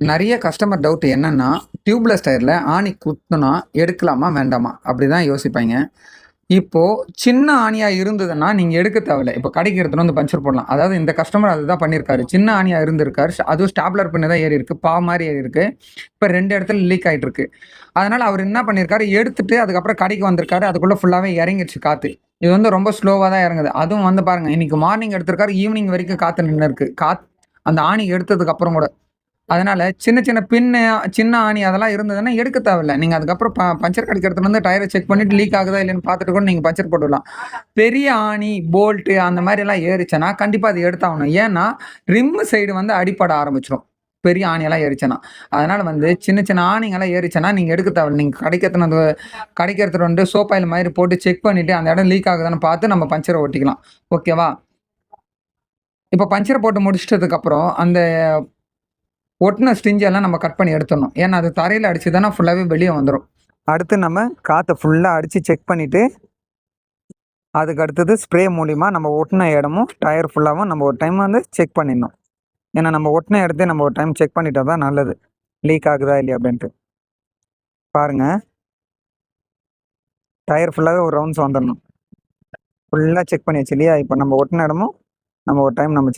நெறைய customer doubt என்னன்னா, tubeless டயர்ல ஆணி குத்துனா எடுக்கலாமா? வேண்டாமா? அப்படிதான் யோசிப்பாய்ங்க. இப்போ சின்ன ஆணியா இருந்ததுன்னா, நீங்க எடுக்க தேவையில்ல. இப்போ கடைக்கு எடுத்துட்டு வந்து பஞ்சர் போடலாம். அதாவது இந்த கஸ்டமர் அதுதான் பண்ணியிருக்காரு. சின்ன ஆணியா இருந்திருக்காரு. அதுவும் ஸ்டாப்லர் பின் தான் ஏறியிருக்கு. மாரி ஏறியிருக்கு. இப்ப 2 இடத்துல லீக் ஆயிட்டு இருக்கு. அதனால அவரு என்ன பண்ணியிருக்காரு, எடுத்துட்டு அதுக்கப்புறம் கடைக்கு வந்திருக்காரு. அதுக்குள்ள ஃபுல்லாவே இறங்கிருச்சு காத்து. இது வந்து ரொம்ப ஸ்லோவா தான் இறங்குது. அதுவும் வந்து பாருங்க, இன்னைக்கு மார்னிங் எடுத்திருக்காரு. ஈவினிங் வரைக்கும் காத்து நின்னுருக்கு. அந்த ஆணி எடுத்ததுக்கு அப்புறம் கூட. அதனால சின்ன சின்ன பின்னு, சின்ன ஆணி அதெல்லாம் இருந்ததுன்னா எடுக்க தேவையில்ல. நீங்க அதுக்கப்புறம் பஞ்சர் கடைக்கு எடுத்துட்டு வந்து டயர செக் பண்ணிட்டு லீக் ஆகுதா இல்லையான்னு பார்த்துட்டு கூட நீங்க பஞ்சர் போட்டுடலாம். பெரிய ஆணி, போல்ட்டு அந்த மாரியெல்லாம் ஏறுச்சுன்னா, கண்டிப்பா அது எடுத்தாகணும். ஏன்னா, சைடு வந்து அடிபட ஆரம்பிச்சுரும். பெரிய ஆணியெல்லாம் ஏறுச்சுன்னா. அதனால வந்து சின்ன சின்ன ஆணிங்கலாம் ஏறுச்சுன்னா, நீங்க எடுக்க தேவையில்ல. நீங்க கடைக்கு எடுத்துட்டு வந்து சோப் ஆயில் மாரி போட்டு செக் பண்ணிட்டு, அந்த இடம் லீக் ஆகுதான்னு பார்த்து நம்ம பஞ்சர ஒட்டிக்கலாம். ஓகேவா? இப்ப பஞ்சர போட்டு முடிச்சிட்டதுக்கப்புறம், அந்த ஒட்டுன ஸ்டிட்ச் எல்லாம் நம்ம கட் பண்ணி எடுத்துடணும். ஏன்னா, அது தரையில அடிச்சதுன்னா ஃபுல்லாவே வெளிய வந்துரும். அடுத்து நம்ம காத்த ஃபுல்லா அடிச்சு செக் பண்ணிட்டு, அதுக்கு அடுத்தது ஸ்ப்ரே மூலியமா நம்ம ஒட்டுன இடமும், டயர் ஃபுல்லாவும் நம்ம ஒரு டைம் வந்து செக் பண்ணிடணும். ஏன்னா, நம்ம ஒட்டுன இடத்தையும் நம்ம ஒரு டைம் செக் பண்ணிட்டா தான் நல்லது. லீக் ஆகுதா இல்லையா அப்படின்ட்டு. பாருங்க, டயர் ஃபுல்லாவே ஒரு ரவுண்ட்ஸ் வந்துரணும். ஃபுல்லா செக் பண்ணியாச்சு இல்லையா? இப்ப நம்ம ஒட்டுன இடமும் நம்ம ஒரு டைம் நம்ம